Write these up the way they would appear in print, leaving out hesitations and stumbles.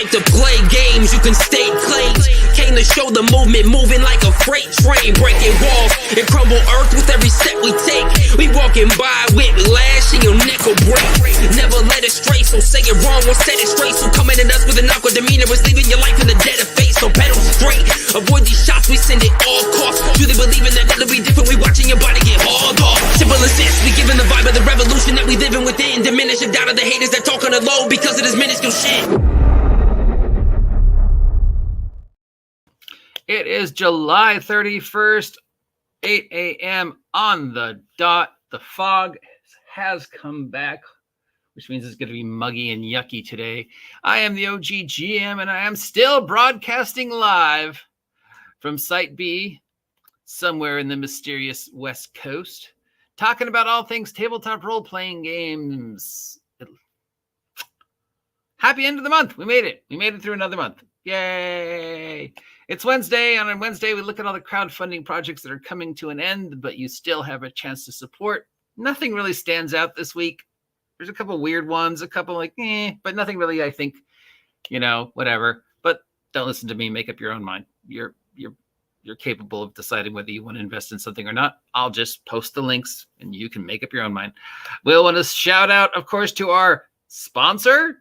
like to play games, you can stay claims. Came to show the movement moving like a freight train, breaking walls and crumble earth with every step we take. We walking by with lash and your neck will break. Never let it stray, so say it wrong or set it straight. So coming at us with an awkward demeanor is leaving your life in the dead of fate. So pedal straight, avoid these shots, we send it all costs. Truly believing that it'll be different, we watching your body get hauled off. Simple as this, we giving the vibe of the revolution that we living within. Diminish the doubt of the haters that talk on the low because of this minuscule shit. It is July 31st, 8 a.m. on the dot. The fog has come back, which means it's going to be muggy and yucky today. I am the OG GM, and I am still broadcasting live from Site B, somewhere in the mysterious West Coast, talking about all things tabletop role-playing games. Happy end of the month. We made it. We made it through another month. Yay. It's Wednesday, and on Wednesday, we look at all the crowdfunding projects that are coming to an end, but you still have a chance to support. Nothing really stands out this week. There's a couple weird ones, a couple like, but nothing really, I think, whatever. But don't listen to me. Make up your own mind. You're capable of deciding whether you want to invest in something or not. I'll just post the links, and you can make up your own mind. We'll want to shout out, of course, to our sponsor, ?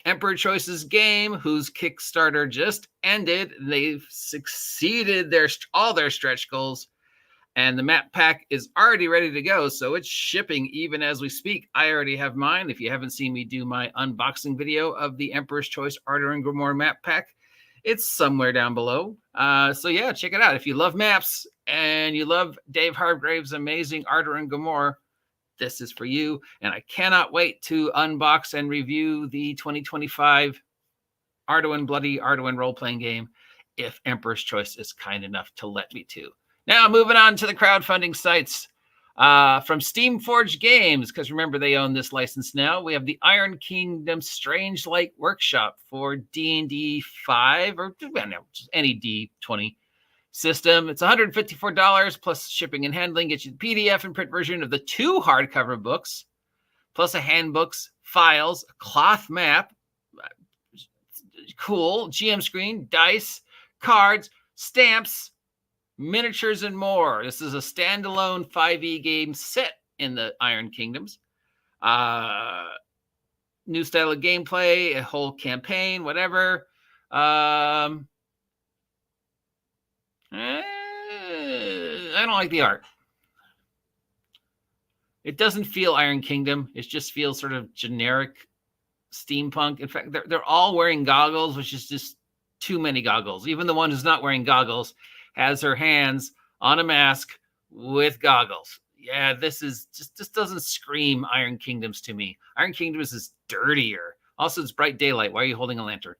Emperor Choice's game, whose Kickstarter just ended. They've succeeded all their stretch goals, and the map pack is already ready to go, so it's shipping even as we speak. I already have mine. If you haven't seen me do my unboxing video of the Emperor's Choice Arduin Grimoire map pack, it's somewhere down below. So yeah, check it out. If you love maps and you love Dave Hargrave's amazing Arduin Grimoire, this is for you, and I cannot wait to unbox and review the 2025 Arduin role-playing game if Emperor's Choice is kind enough to let me to. Now, moving on to the crowdfunding sites from Steamforged Games, because remember, they own this license now. We have the Iron Kingdom Strange Light Workshop for D&D 5, or just any D20 system. It's $154 plus shipping and handling. Gets you the PDF and print version of the 2 hardcover books, plus a handbooks, files, a cloth map, cool, GM screen, dice, cards, stamps, miniatures, and more. This is a standalone 5e game set in the Iron Kingdoms. New style of gameplay, a whole campaign, whatever. I don't like the art. It doesn't feel Iron Kingdom. It just feels sort of generic steampunk. In fact, they're all wearing goggles, which is just too many goggles. Even the one who's not wearing goggles has her hands on a mask with goggles. Yeah, this doesn't scream Iron Kingdoms to me. Iron Kingdoms is dirtier. Also, it's bright daylight. Why are you holding a lantern?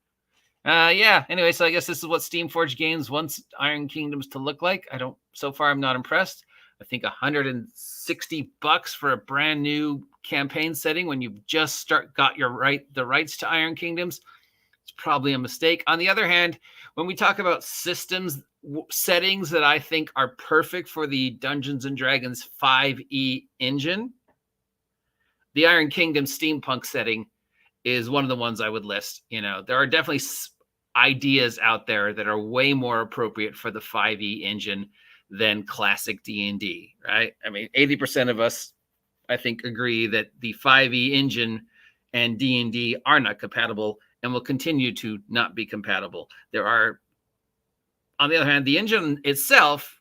Yeah, anyway, so I guess this is what Steamforged Games wants Iron Kingdoms to look like. So far, I'm not impressed. I think $160 for a brand new campaign setting when you've just got the rights to Iron Kingdoms. It's probably a mistake. On the other hand, when we talk about systems settings that I think are perfect for the Dungeons and Dragons 5e engine, the Iron Kingdom steampunk setting is one of the ones I would list. There are definitely ideas out there that are way more appropriate for the 5e engine than classic D&D, right? I mean, 80% of us, I think, agree that the 5e engine and D&D are not compatible and will continue to not be compatible. There are, on the other hand, the engine itself,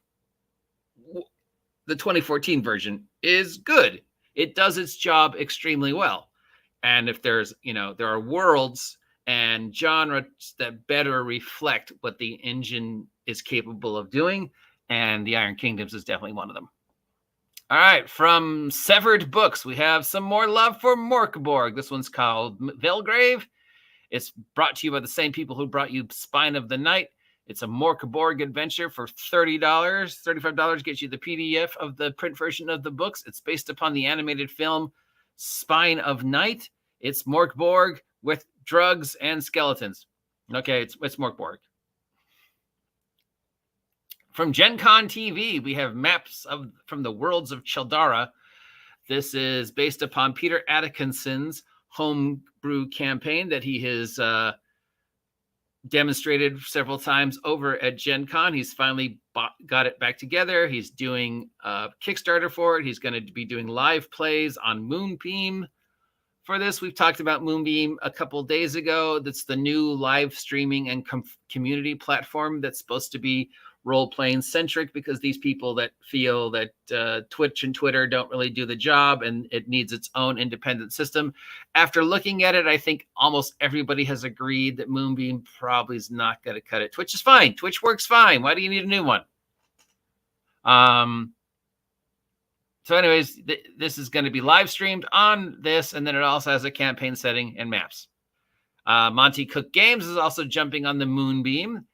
the 2014 version, is good. It does its job extremely well. And if there's, there are worlds and genres that better reflect what the engine is capable of doing, and the Iron Kingdoms is definitely one of them. All right, from Severed Books, we have some more love for Morkborg. This one's called Velg Grave. It's brought to you by the same people who brought you Spine of the Night. It's a Morkborg adventure for $30. $35 gets you the PDF of the print version of the books. It's based upon the animated film Spine of Night. It's Morkborg with drugs and skeletons. Okay, it's Morkborg. From Gencon TV, we have maps from the worlds of Childara. This is based upon Peter Atkinson's homebrew campaign that he has demonstrated several times over at Gencon. He's finally got it back together. He's doing a Kickstarter for it. He's going to be doing live plays on Moonbeam for this. We've talked about Moonbeam a couple days ago. That's the new live streaming and community platform that's supposed to be role-playing centric, because these people that feel that Twitch and Twitter don't really do the job and it needs its own independent system. After looking at it, I think almost everybody has agreed that Moonbeam probably is not going to cut it. Twitch is fine. Twitch works fine. Why do you need a new one? So anyways, this is going to be live streamed on this, and then it also has a campaign setting and maps. Monty Cook Games is also jumping on the Moonbeam.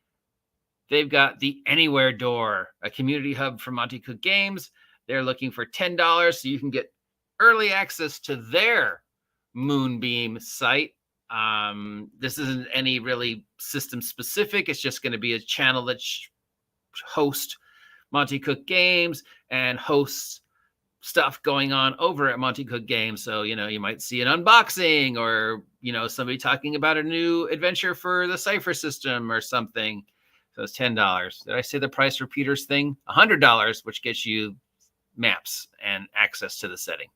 They've got the Anywhere Door, a community hub for Monty Cook Games. They're looking for $10 so you can get early access to their Moonbeam site. This isn't any really system specific. It's just going to be a channel that hosts Monty Cook Games and hosts stuff going on over at Monty Cook Games. So, you might see an unboxing or, somebody talking about a new adventure for the Cypher system or something. So it's $10. Did I say the price for Peter's thing? $100, which gets you maps and access to the setting.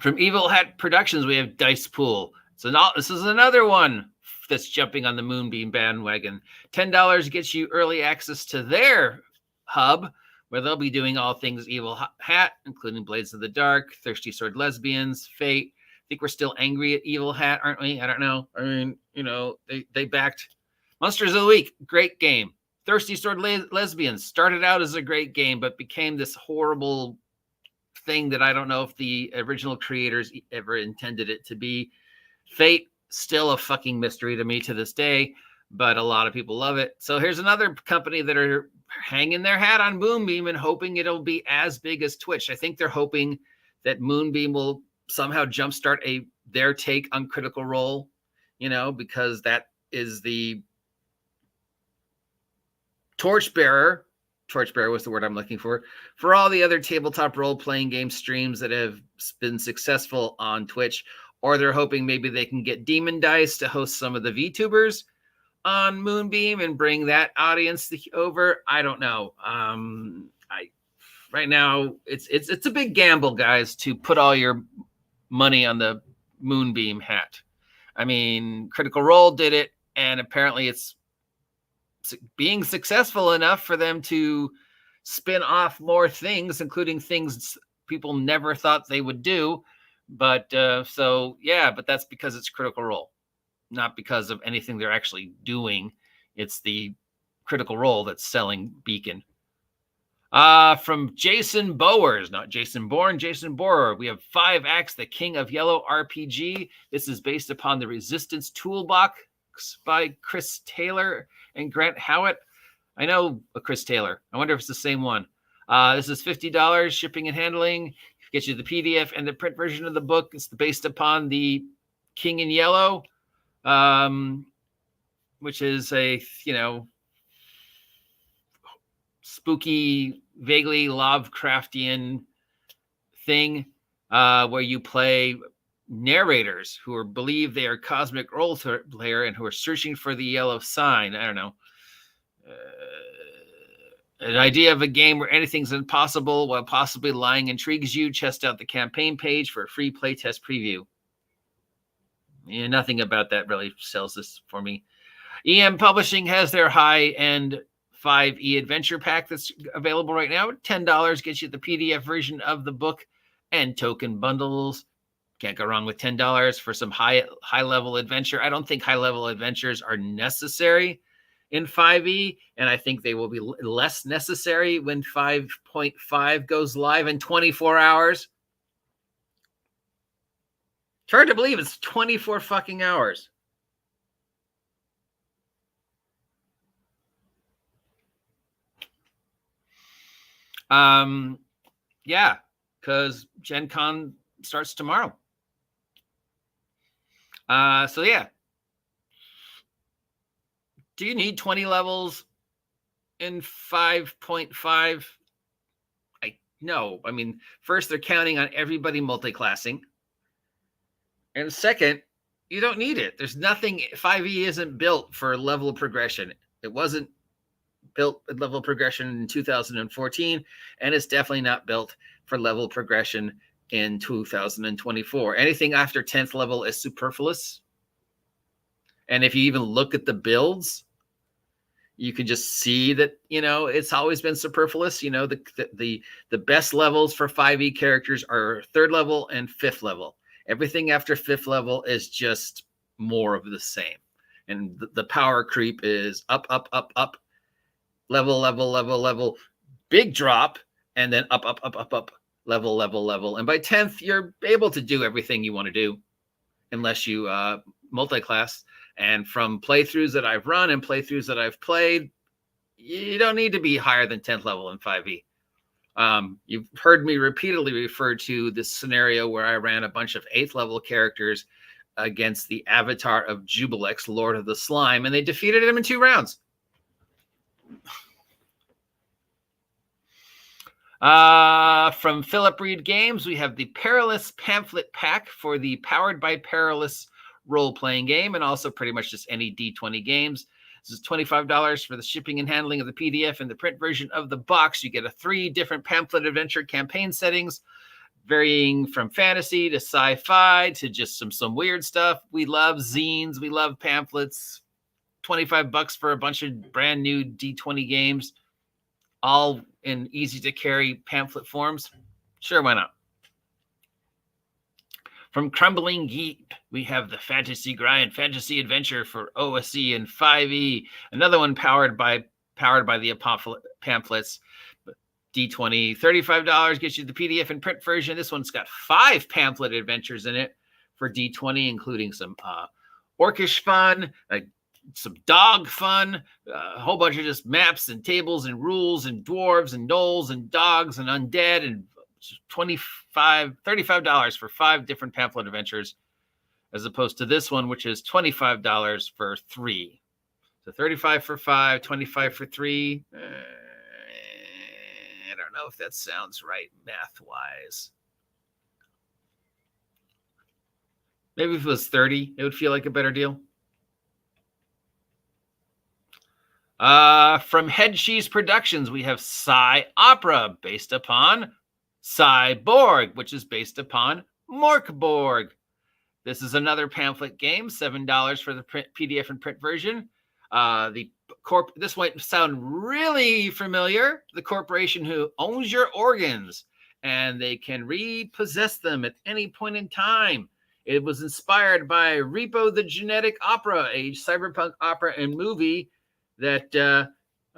From Evil Hat Productions, we have Dice Pool. So this is another one that's jumping on the Moonbeam bandwagon. $10 gets you early access to their hub, where they'll be doing all things Evil Hat, including Blades of the Dark, Thirsty Sword Lesbians, Fate. I think we're still angry at Evil Hat, aren't we? I don't know. I mean, they backed Monsters of the Week. Great game. Thirsty Sword Lesbians started out as a great game, but became this horrible thing that I don't know if the original creators ever intended it to be. Fate, still a fucking mystery to me to this day, but a lot of people love it. So here's another company that are hanging their hat on Moonbeam and hoping it'll be as big as Twitch. I think they're hoping that Moonbeam will somehow jumpstart their take on Critical Role, because that is the torchbearer was the word I'm looking for all the other tabletop role-playing game streams that have been successful on Twitch. Or they're hoping maybe they can get Demon Dice to host some of the VTubers on Moonbeam and bring that audience over. I don't know. Right now it's a big gamble, guys, to put all your money on the Moonbeam hat. I mean, Critical Role did it, and apparently it's being successful enough for them to spin off more things, including things people never thought they would do. But but that's because it's Critical Role, not because of anything they're actually doing. It's the Critical Role that's selling Beacon. From Jason Bowers, not Jason Bourne, Jason Borer, we have 5 Acts, The King of Yellow RPG. This is based upon the Resistance Toolbox by Chris Taylor and Grant Howitt. I know Chris Taylor. I wonder if it's the same one. This is $50, shipping and handling. Gets you the PDF and the print version of the book. It's based upon the King in Yellow, which is a, spooky, vaguely Lovecraftian thing where you play narrators who believe they are cosmic role player and who are searching for the yellow sign. I don't know. An idea of a game where anything's impossible while possibly lying intrigues you. Test out the campaign page for a free playtest preview. Yeah, nothing about that really sells this for me. EM Publishing has their high-end 5e adventure pack that's available right now. $10 gets you the PDF version of the book and token bundles. Can't go wrong with $10 for some high-level adventure. I don't think high-level adventures are necessary in 5e, and I think they will be less necessary when 5.5 goes live in 24 hours. It's hard to believe it's 24 fucking hours. Yeah, because Gen Con starts tomorrow. So yeah. Do you need 20 levels in 5.5? No. I mean, first, they're counting on everybody multi-classing. And second, you don't need it. There's nothing. 5e isn't built for level progression. It wasn't built at level progression in 2014, and it's definitely not built for level progression in 2024. Anything after 10th level is superfluous. And if you even look at the builds, you can just see that, you know, it's always been superfluous. You know, the best levels for 5e characters are 3rd level and 5th level. Everything after 5th level is just more of the same. And the power creep is up, up, up, up, level, level, level, level, big drop, and then up, up, up, up, up, level, level, level. And by 10th, you're able to do everything you want to do, unless you multi-class. And from playthroughs that I've run and playthroughs that I've played, you don't need to be higher than 10th level in 5e. You've heard me repeatedly refer to this scenario where I ran a bunch of 8th level characters against the avatar of Jubilex, Lord of the Slime, and they defeated him in 2 rounds. From Philip Reed Games, we have the Perilous pamphlet pack for the Powered by Perilous role-playing game, and also pretty much just any D20 games. This is $25 for the shipping and handling of the PDF and the print version of the box. You get 3 different pamphlet adventure campaign settings, varying from fantasy to sci-fi to just some weird stuff. We love zines. We love pamphlets. $25 for a bunch of brand new D20 games, all in easy to carry pamphlet forms. Sure, why not? From Crumbling Geek, we have the Fantasy Grind Fantasy Adventure for OSE and 5e. Another one powered by the pamphlets. D20, $35 gets you the PDF and print version. This one's got 5 pamphlet adventures in it for D20, including some orcish fun, some dog fun, a whole bunch of just maps and tables and rules and dwarves and gnolls and dogs and undead, and $35 for 5 different pamphlet adventures, as opposed to this one, which is $25 for 3. So 35 for 5, 25 for 3. I don't know if that sounds right math-wise. Maybe if it was 30, it would feel like a better deal. From Head Cheese Productions, we have Sai Opera, based upon Cyborg, which is based upon Morkborg. This is another pamphlet game, $7 for the PDF and print version. This might sound really familiar. The corporation who owns your organs, and they can repossess them at any point in time. It was inspired by Repo the Genetic Opera, a cyberpunk opera and movie that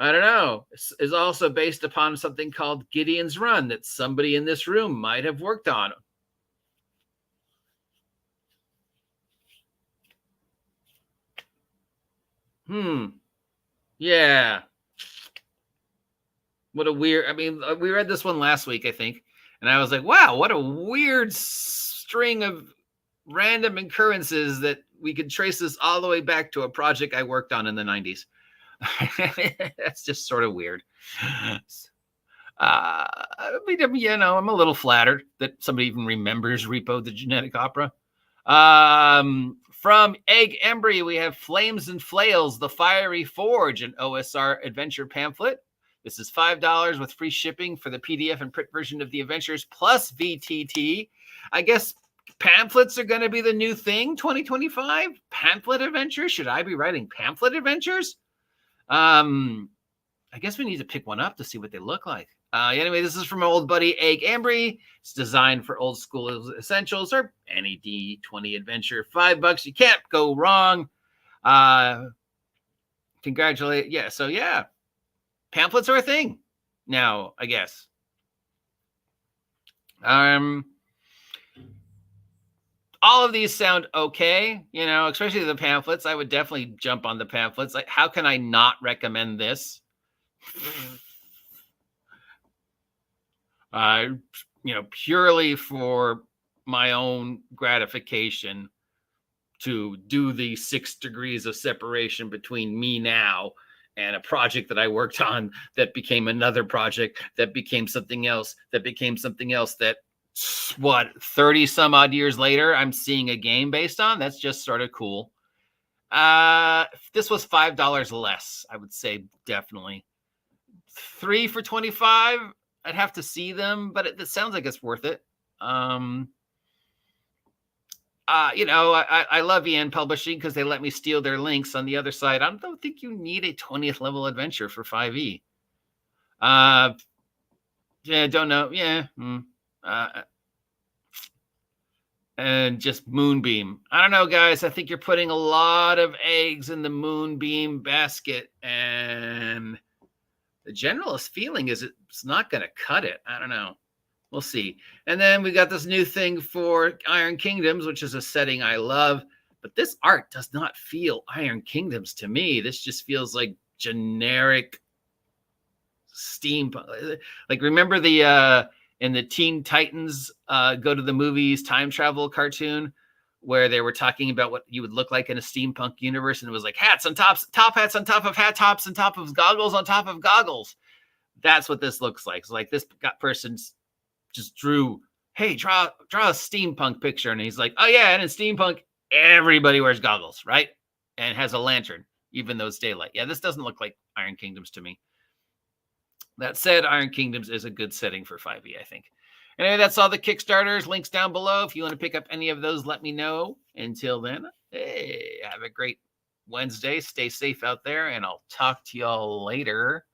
I don't know, is also based upon something called Gideon's Run that somebody in this room might have worked on. Yeah. What a weird, I mean, we read this one last week, I think, and I was like, wow, what a weird string of random occurrences that we could trace this all the way back to a project I worked on in the 90s. That's just sort of weird. I mean, you know, I'm a little flattered that somebody even remembers Repo the Genetic Opera. From Egg Embry, we have Flames and Flails, The Fiery Forge, an OSR adventure pamphlet. This is $5 with free shipping for the PDF and print version of the adventures plus VTT. I guess pamphlets are going to be the new thing, 2025? Pamphlet adventures? Should I be writing pamphlet adventures? I guess we need to pick one up to see what they look like. Anyway, this is from my old buddy Egg Embry. It's designed for old school essentials or any D20 adventure. $5, you can't go wrong. Congratulate. Yeah, so yeah, pamphlets are a thing now, I guess. All of these sound okay, you know, especially the pamphlets. I would definitely jump on the pamphlets. Like, how can I not recommend this? You know, purely for my own gratification to do the 6 degrees of separation between me now and a project that I worked on that became another project that became something else, that became something else, that what, 30 some odd years later, I'm seeing a game based on. That's just sort of cool. If this was $5 less, I would say definitely. 3 for $25. I'd have to see them, but it sounds like it's worth it. I love EN Publishing because they let me steal their links on the other side. I don't think you need a 20th level adventure for 5e. Yeah, don't know. Yeah. And just Moonbeam. I don't know, guys. I think you're putting a lot of eggs in the Moonbeam basket, and the generalist feeling is it's not going to cut it. I don't know. We'll see. And then we got this new thing for Iron Kingdoms, which is a setting I love. But this art does not feel Iron Kingdoms to me. This just feels like generic steampunk. Like, remember the in the Teen Titans Go to the Movies time travel cartoon where they were talking about what you would look like in a steampunk universe, and it was like hats on top hats on top of hat tops on top of goggles on top of goggles. That's what this looks like. It's like this person's just drew, hey, draw a steampunk picture, and he's like, oh yeah, and in steampunk everybody wears goggles, right? And has a lantern, even though it's daylight. Yeah, this doesn't look like Iron Kingdoms to me. That said, Iron Kingdoms is a good setting for 5e, I think. Anyway, that's all the Kickstarters. Links down below. If you want to pick up any of those, let me know. Until then, hey, have a great Wednesday. Stay safe out there, and I'll talk to y'all later.